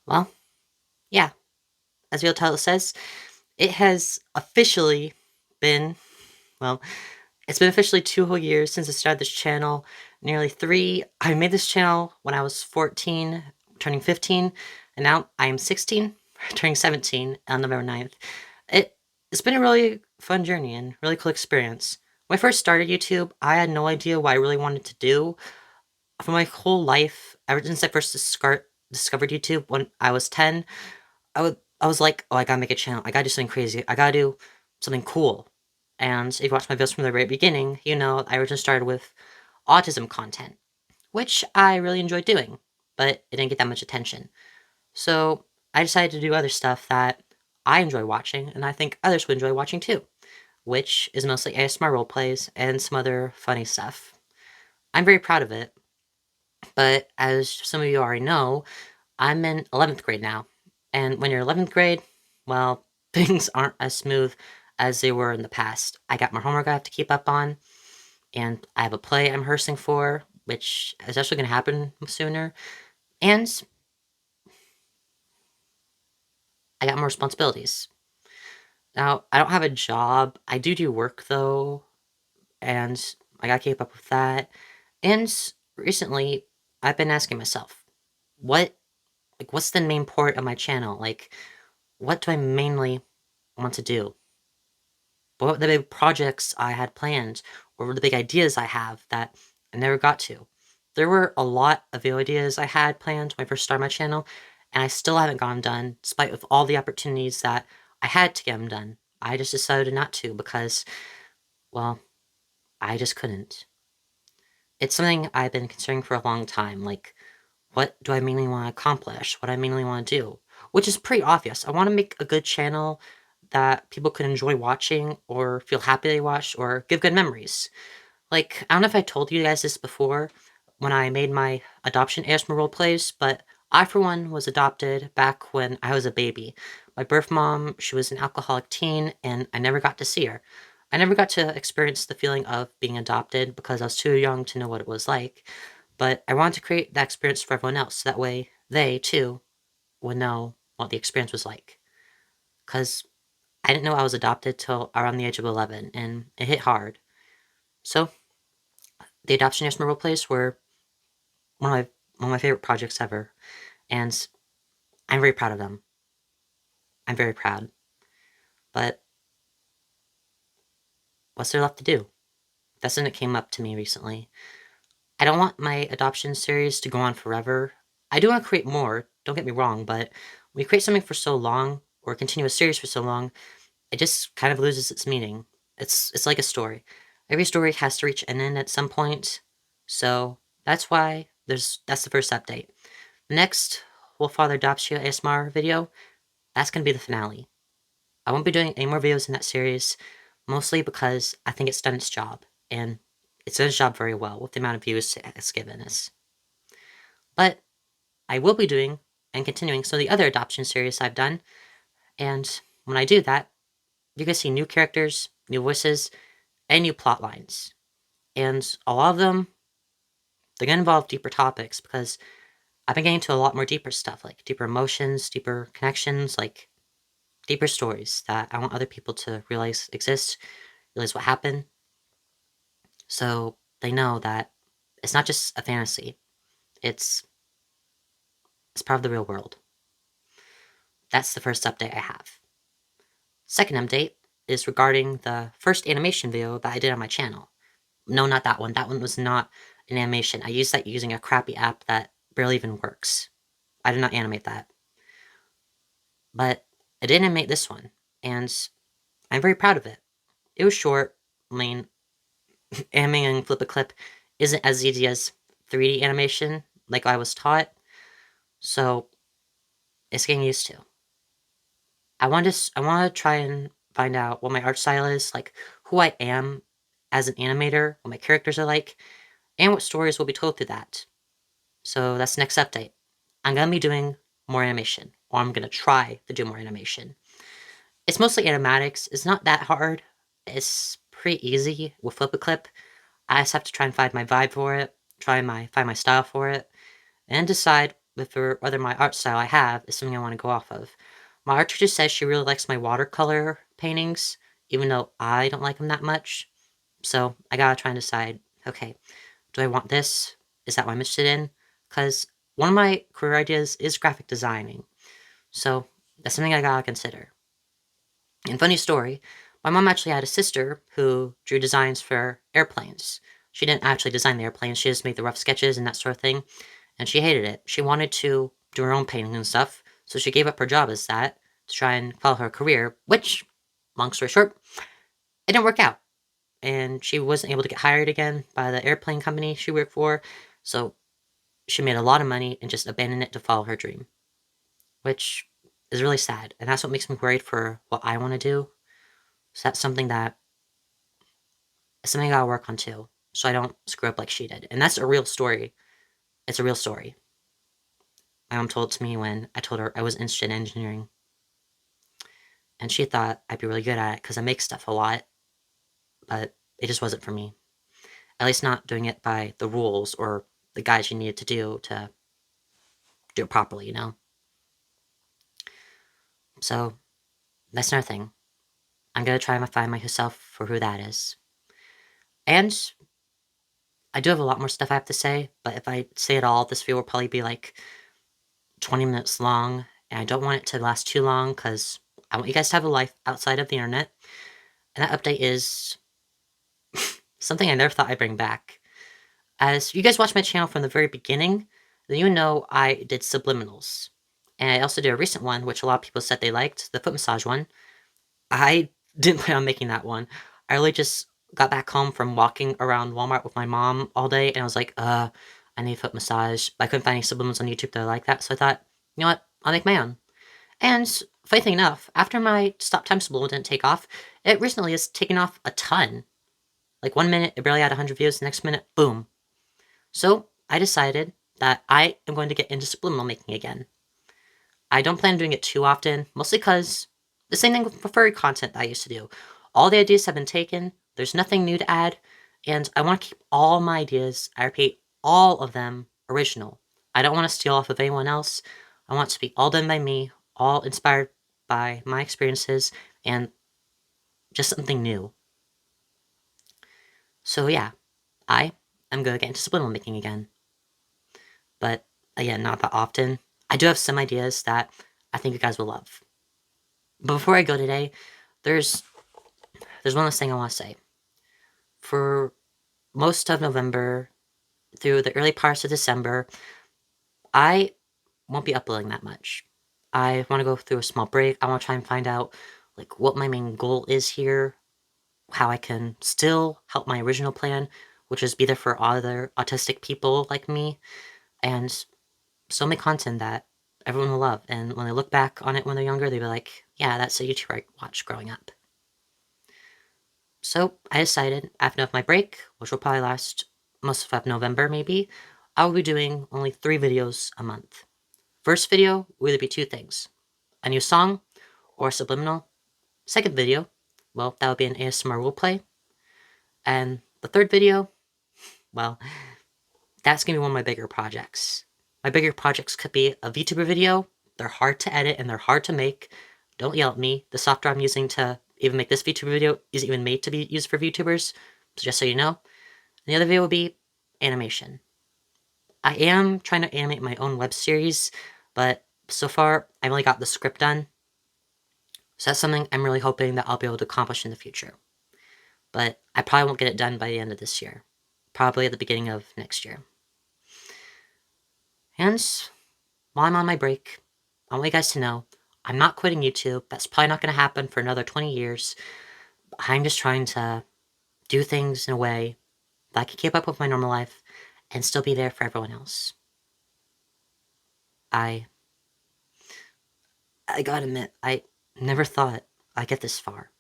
Well, yeah, as the title says, it has officially been, well, it's been officially 2 whole years since I started this channel. Nearly three. I made this channel when I was 14, turning 15, and now I am 16, turning 17 on November 9th. It, it's been a really fun journey and really cool experience. When I first started YouTube, I had no idea what I really wanted to do. For my whole life, ever since I first discovered YouTube when I was 10, I was like, "Oh, I gotta make a channel. I gotta do something crazy. I gotta do something cool." And if you watch my videos from the very beginning, you know I originally started with autism content, which I really enjoyed doing, but it didn't get that much attention. So I decided to do other stuff that I enjoy watching, and I think others would enjoy watching too, which is mostly ASMR roleplays and some other funny stuff. I'm very proud of it, but as some of you already know, I'm in 11th grade now. And when you're 11th grade, well, things aren't as smooth as they were in the past. I got my homework I have to keep up on, and I have a play I'm rehearsing for, which is actually going to happen sooner. And I got more responsibilities. Now, I don't have a job. I do work, though, and I got to keep up with that. And recently, I've been asking myself, what, what's the main part of my channel? Like, what do I mainly want to do? What were the big projects I had planned? What were the big ideas I have that I never got to? There were a lot of video ideas I had planned when I first started my channel, and I still haven't got them done, despite with all the opportunities that I had to get them done. I just decided not to because, well, I just couldn't. It's something I've been considering for a long time, like, what do I mainly want to accomplish? What I mainly want to do? Which is pretty obvious. I want to make a good channel that people can enjoy watching or feel happy they watched or give good memories. Like, I don't know if I told you guys this before when I made my adoption ASMR role plays, but I, for one, was adopted back when I was a baby. My birth mom, she was an alcoholic teen, and I never got to see her. I never got to experience the feeling of being adopted because I was too young to know what it was like. But I wanted to create that experience for everyone else, so that way they, too, would know what the experience was like. Because I didn't know I was adopted till around the age of 11, and it hit hard. So, the adoption ASMR role plays were one of my favorite projects ever, and I'm very proud of them. I'm very proud. But what's there left to do? That's something that came up to me recently. I don't want my adoption series to go on forever. I do want to create more, don't get me wrong, but when you create something for so long, or continue a series for so long, it just kind of loses its meaning. It's like a story. Every story has to reach an end at some point, so that's why that's the first update. The next Wolf Father Adopts You ASMR video, that's gonna be the finale. I won't be doing any more videos in that series, mostly because I think it's done its job, and it's done its job very well with the amount of views it's given us. But I will be doing and continuing some of the other adoption series I've done, and when I do that, you can see new characters, new voices, and new plot lines. And a lot of them, they're going to involve deeper topics because I've been getting to a lot more deeper stuff, like deeper emotions, deeper connections, like deeper stories that I want other people to realize exist, realize what happened, so they know that it's not just a fantasy. It's it's part of the real world. That's the first update I have. Second update is regarding the first animation video that I did on my channel. No, not that one. That one was not an animation. I used that using a crappy app that barely even works. I did not animate that. But I did animate this one, and I'm very proud of it. It was short. I mean, animating and flip a clip isn't as easy as 3D animation, like I was taught, so it's getting used to. I want to try and find out what my art style is, like who I am as an animator, what my characters are like, and what stories will be told through that. So that's the next update. I'm gonna be doing more animation, or I'm gonna try to do more animation. It's mostly animatics. It's not that hard. It's pretty easy with Flip a Clip. I just have to try and find my vibe for it, find my style for it, and decide with whether my art style I have is something I want to go off of. My art teacher says she really likes my watercolor paintings, even though I don't like them that much. So I gotta try and decide, okay, do I want this? Is that what I'm interested in? Because one of my career ideas is graphic designing. So that's something I gotta consider. And funny story, my mom actually had a sister who drew designs for airplanes. She didn't actually design the airplanes, she just made the rough sketches and that sort of thing. And she hated it. She wanted to do her own painting and stuff, so she gave up her job as that to try and follow her career, which, long story short, it didn't work out. And she wasn't able to get hired again by the airplane company she worked for, so she made a lot of money and just abandoned it to follow her dream, which is really sad. And that's what makes me worried for what I want to do. So that's something that I gotta work on too, so I don't screw up like she did. And that's a real story. It's a real story. My mom told it to me when I told her I was interested in engineering. And she thought I'd be really good at it because I make stuff a lot, but it just wasn't for me. At least not doing it by the rules or the guides you needed to do it properly, you know? So, that's another thing. I'm gonna try and find myself for who that is. And I do have a lot more stuff I have to say, but if I say it all, this video will probably be like 20 minutes long, and I don't want it to last too long because I want you guys to have a life outside of the internet. And that update is something I never thought I'd bring back. As you guys watched my channel from the very beginning, then you know I did subliminals. And I also did a recent one, which a lot of people said they liked, the foot massage one. I didn't plan on making that one. I really just got back home from walking around Walmart with my mom all day, and I was like, I need a foot massage. But I couldn't find any subliminals on YouTube that I like that, so I thought, you know what, I'll make my own. And funny thing enough, after my stop time subliminal didn't take off, it recently has taken off a ton. Like 1 minute, it barely had 100 views, the next minute, boom. So I decided that I am going to get into subliminal making again. I don't plan on doing it too often, mostly because the same thing with furry content that I used to do. All the ideas have been taken, there's nothing new to add, and I want to keep all my ideas, I repeat, all of them, original. I don't want to steal off of anyone else. I want it to be all done by me, all inspired by my experiences, and just something new. So yeah, I am going to get into subliminal making again. But again, not that often. I do have some ideas that I think you guys will love. But before I go today, there's one last thing I want to say. For most of November through the early parts of December, I won't be uploading that much. I want to go through a small break. I want to try and find out like what my main goal is here, how I can still help my original plan, which is be there for other autistic people like me, and still make content that everyone will love. And when they look back on it when they're younger, they'll be like, yeah, that's a YouTuber I watched growing up. So I decided, after my break, which will probably last most of November maybe, I will be doing only 3 videos a month. First video will either be 2 things: a new song or subliminal. Second video, well, that would be an ASMR roleplay. And the third video, well, that's going to be one of my bigger projects. My bigger projects could be a VTuber video. They're hard to edit and they're hard to make. Don't yell at me. The software I'm using to even make this VTuber video isn't even made to be used for VTubers, so just so you know. And the other video will be animation. I am trying to animate my own web series, but so far I've only got the script done. So that's something I'm really hoping that I'll be able to accomplish in the future. But I probably won't get it done by the end of this year. Probably at the beginning of next year. And while I'm on my break, I want you guys to know I'm not quitting YouTube. That's probably not going to happen for another 20 years. I'm just trying to do things in a way that I can keep up with my normal life and still be there for everyone else. I gotta admit, I never thought I'd get this far.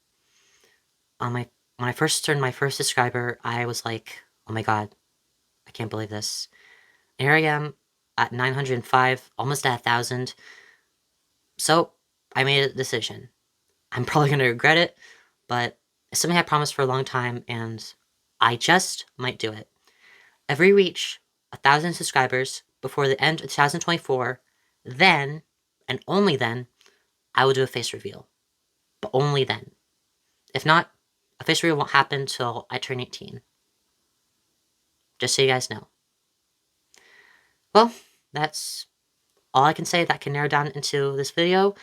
When I first turned my first subscriber, I was like, oh my god, I can't believe this. And here I am at 905, almost at 1,000. So I made a decision. I'm probably going to regret it, but it's something I promised for a long time, and I just might do it. If we reach 1,000 subscribers before the end of 2024, then, and only then, I will do a face reveal. But only then. If not, a face reveal won't happen until I turn 18. Just so you guys know. Well, that's all I can say that can narrow down into this video.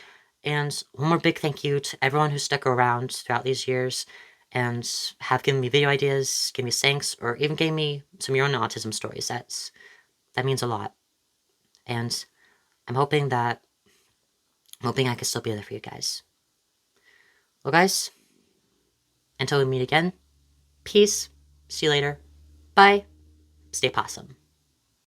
And one more big thank you to everyone who stuck around throughout these years and have given me video ideas, given me thanks, or even gave me some of your own autism stories. That means a lot. And I'm hoping I can still be there for you guys. Well, guys, until we meet again, peace. See you later. Bye. Stay possum.